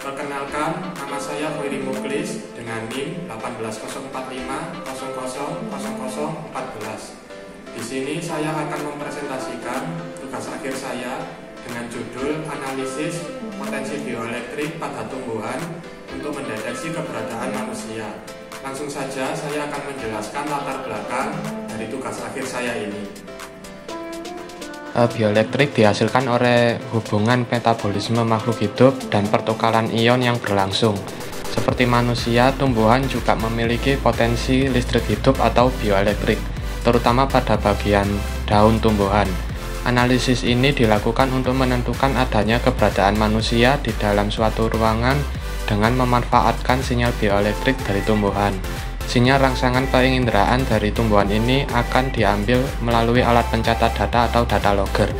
Perkenalkan, nama saya Hoiri Muklis dengan NIM 18045000014. Di sini saya akan mempresentasikan tugas akhir saya dengan judul Analisis Potensi Bioelektrik pada Tumbuhan untuk mendeteksi keberadaan manusia. Langsung saja saya akan menjelaskan latar belakang dari tugas akhir saya ini. Bioelektrik dihasilkan oleh hubungan metabolisme makhluk hidup dan pertukaran ion yang berlangsung. Seperti manusia, tumbuhan juga memiliki potensi listrik hidup atau bioelektrik, terutama pada bagian daun tumbuhan. Analisis ini dilakukan untuk menentukan adanya keberadaan manusia di dalam suatu ruangan dengan memanfaatkan sinyal bioelektrik dari tumbuhan. Sinyal rangsangan penginderaan dari tumbuhan ini akan diambil melalui alat pencatat data atau data logger.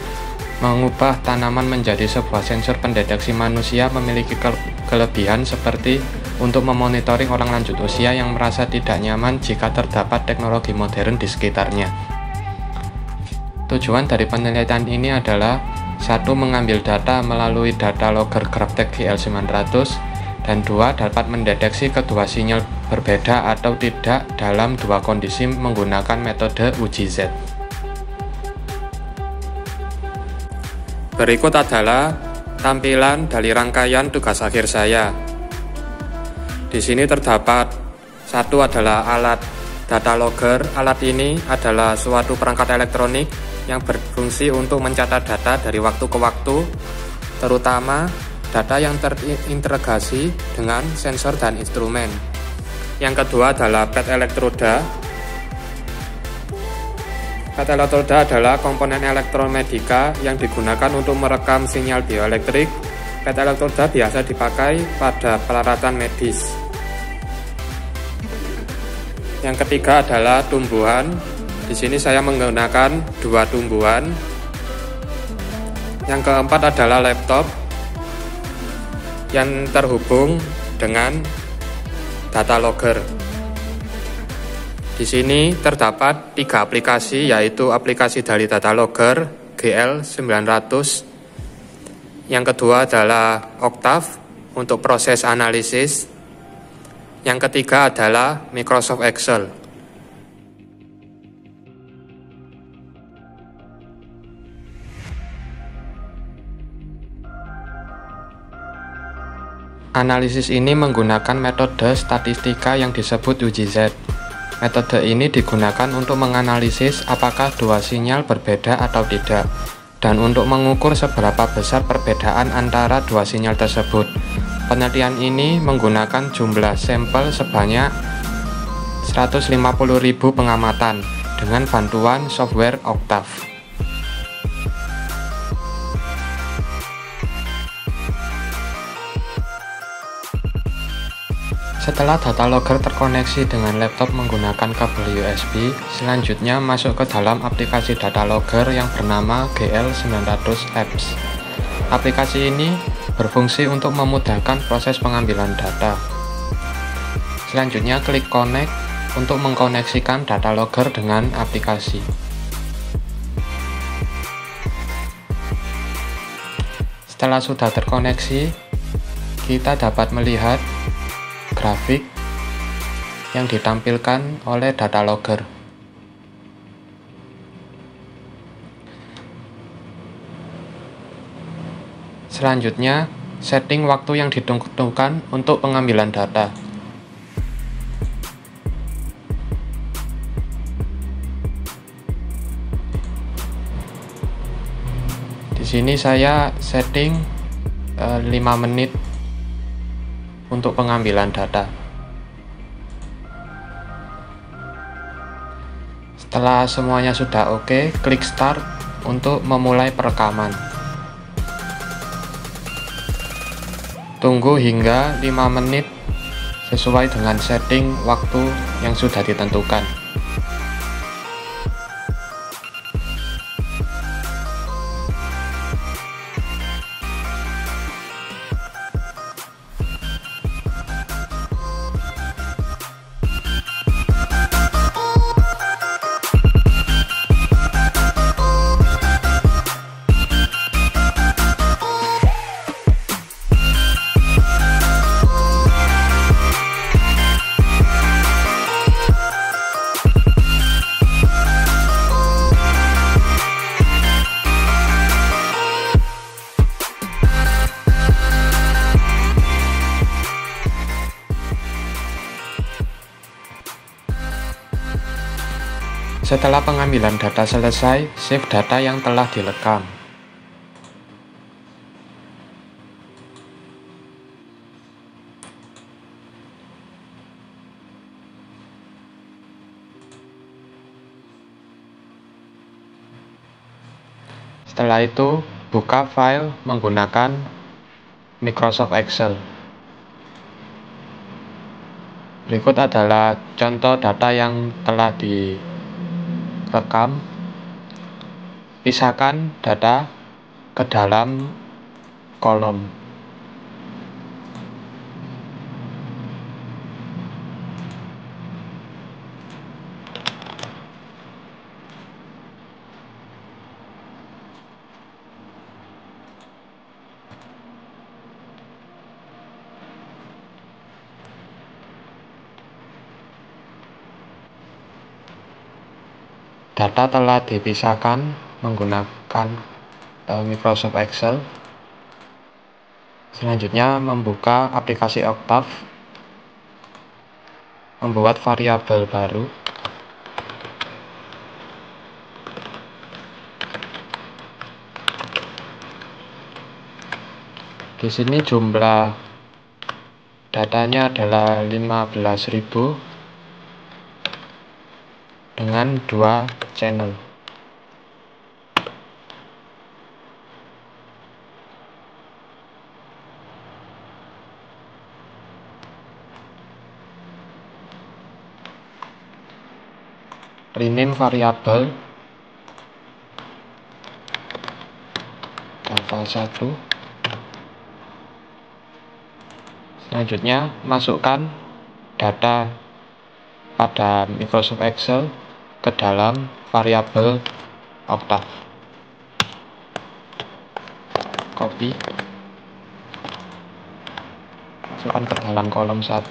Mengubah tanaman menjadi sebuah sensor pendeteksi manusia memiliki kelebihan seperti untuk memonitoring orang lanjut usia yang merasa tidak nyaman jika terdapat teknologi modern di sekitarnya. Tujuan dari penelitian ini adalah 1. Mengambil data melalui data logger GraphTech GL900 dan 2. Dapat mendeteksi kedua sinyal berbeda atau tidak dalam dua kondisi menggunakan metode uji Z. Berikut adalah tampilan dari rangkaian tugas akhir saya. Di sini terdapat 1 adalah alat data logger. Alat ini adalah suatu perangkat elektronik yang berfungsi untuk mencatat data dari waktu ke waktu, terutama data yang terintegrasi dengan sensor dan instrumen. Yang kedua adalah PET elektroda. PET elektroda adalah komponen elektromedika yang digunakan untuk merekam sinyal bioelektrik. PET elektroda biasa dipakai pada peralatan medis. Yang ketiga adalah tumbuhan. Di sini saya menggunakan 2 tumbuhan. Yang keempat adalah laptop yang terhubung dengan data logger. Di sini terdapat 3 aplikasi, yaitu aplikasi dari data logger GL900. Yang kedua adalah Octave untuk proses analisis. Yang ketiga adalah Microsoft Excel. Analisis ini menggunakan metode statistika yang disebut uji Z. Metode ini digunakan untuk menganalisis apakah dua sinyal berbeda atau tidak, dan untuk mengukur seberapa besar perbedaan antara dua sinyal tersebut. Penelitian ini menggunakan jumlah sampel sebanyak 150.000 pengamatan dengan bantuan software Octave. Setelah data logger terkoneksi dengan laptop menggunakan kabel USB, selanjutnya masuk ke dalam aplikasi data logger yang bernama GL900 Apps. Aplikasi ini berfungsi untuk memudahkan proses pengambilan data. Selanjutnya klik connect untuk mengkoneksikan data logger dengan aplikasi. Setelah sudah terkoneksi, kita dapat melihat grafik yang ditampilkan oleh data logger. Selanjutnya, setting waktu yang ditentukan untuk pengambilan data. Di sini saya setting 5 menit untuk pengambilan data. Setelah semuanya sudah oke, klik start untuk memulai perekaman. Tunggu hingga 5 menit sesuai dengan setting waktu yang sudah ditentukan. Setelah pengambilan data selesai, save data yang telah direkam. Setelah itu, buka file menggunakan Microsoft Excel. Berikut adalah contoh data yang telah direkam. Pisahkan data ke dalam kolom. Data telah dipisahkan menggunakan Microsoft Excel. Selanjutnya, membuka aplikasi Octave, membuat variabel baru. Di sini jumlah datanya adalah 15.000 dengan 2 channel. Rename variabel data 1. Selanjutnya, masukkan data pada Microsoft Excel ke dalam variabel Octave. Copy, masukkan ke dalam kolom 1.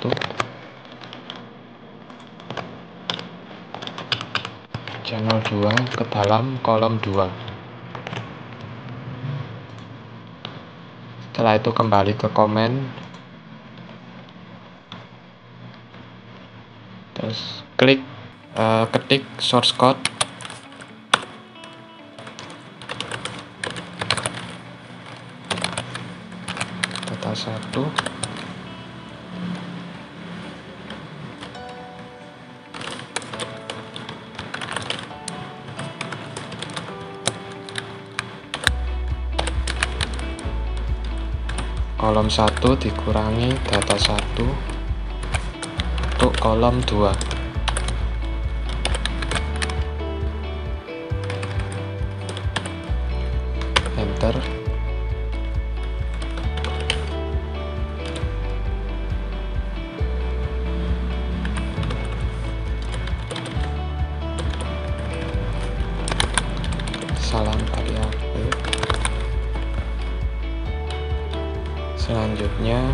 Channel 2 ke dalam kolom 2. Setelah itu kembali ke komen, terus ketik source code, data 1, kolom 1 dikurangi data 1 untuk kolom 2. Enter. Salam variabel. Selanjutnya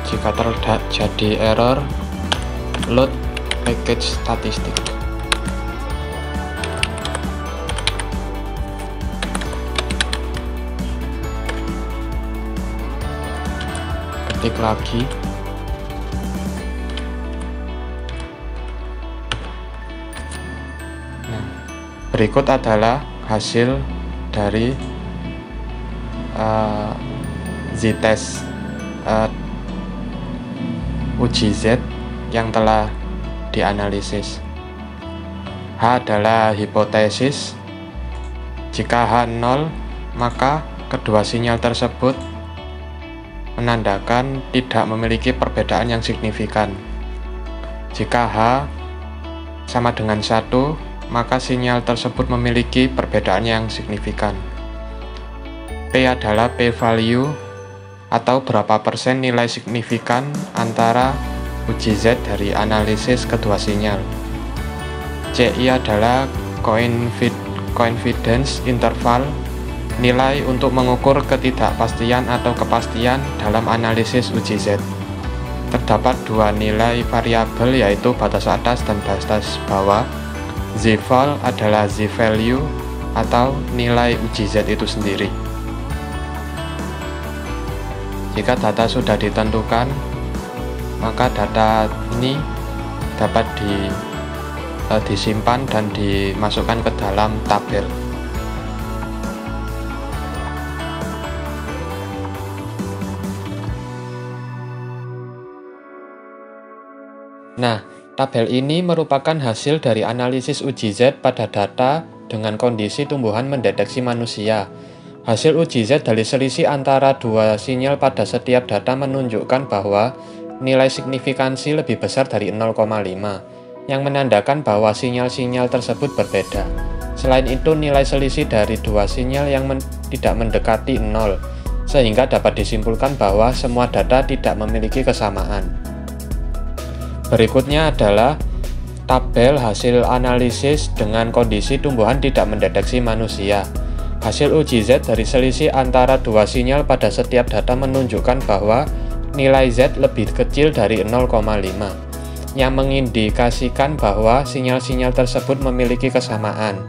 jika terjadi error, load package statistik. Ketik lagi. Nah, berikut adalah hasil dari z-test uji Z yang telah dianalisis. H adalah hipotesis. Jika H 0, maka kedua sinyal tersebut menandakan tidak memiliki perbedaan yang signifikan. Jika H sama dengan 1, maka sinyal tersebut memiliki perbedaan yang signifikan. P adalah p-value atau berapa persen nilai signifikan antara uji Z dari analisis kedua sinyal. CI adalah confidence interval, nilai untuk mengukur ketidakpastian atau kepastian dalam analisis uji Z. Terdapat dua nilai variabel, yaitu batas atas dan batas bawah. Z-val adalah Z-value atau nilai uji Z itu sendiri. Jika data sudah ditentukan, maka data ini dapat disimpan dan dimasukkan ke dalam tabel. Nah, tabel ini merupakan hasil dari analisis uji Z pada data dengan kondisi tumbuhan mendeteksi manusia. Hasil uji Z dari selisih antara dua sinyal pada setiap data menunjukkan bahwa nilai signifikansi lebih besar dari 0,5, yang menandakan bahwa sinyal-sinyal tersebut berbeda. Selain itu, nilai selisih dari dua sinyal yang tidak mendekati 0, sehingga dapat disimpulkan bahwa semua data tidak memiliki kesamaan. Berikutnya adalah tabel hasil analisis dengan kondisi tumbuhan tidak mendeteksi manusia. Hasil uji Z dari selisih antara dua sinyal pada setiap data menunjukkan bahwa nilai Z lebih kecil dari 0,5, yang mengindikasikan bahwa sinyal-sinyal tersebut memiliki kesamaan.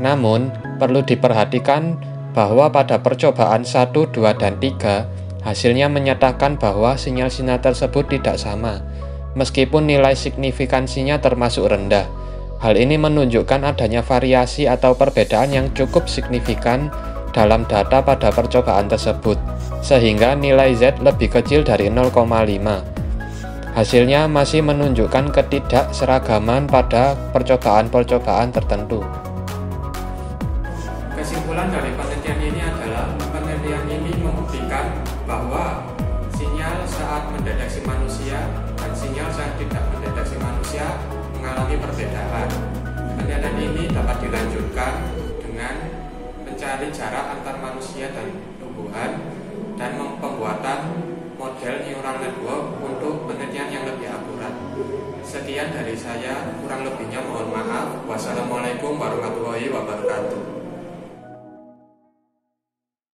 Namun, perlu diperhatikan bahwa pada percobaan 1, 2, dan 3, hasilnya menyatakan bahwa sinyal-sinyal tersebut tidak sama, meskipun nilai signifikansinya termasuk rendah. Hal ini menunjukkan adanya variasi atau perbedaan yang cukup signifikan dalam data pada percobaan tersebut, sehingga nilai Z lebih kecil dari 0,5. Hasilnya masih menunjukkan ketidakseragaman pada percobaan-percobaan tertentu. Kesimpulan dari penelitian ini adalah penelitian ini membuktikan bahwa sinyal saat mendeteksi manusia dan sinyal saat tidak mendeteksi manusia mengalami perbedaan. Penelitian ini dapat dilanjutkan dengan mencari jarak antar manusia dan tumbuhan dan pembuatan model neural network untuk penelitian yang lebih akurat. Sekian dari saya, kurang lebihnya mohon maaf. Wassalamualaikum warahmatullahi wabarakatuh.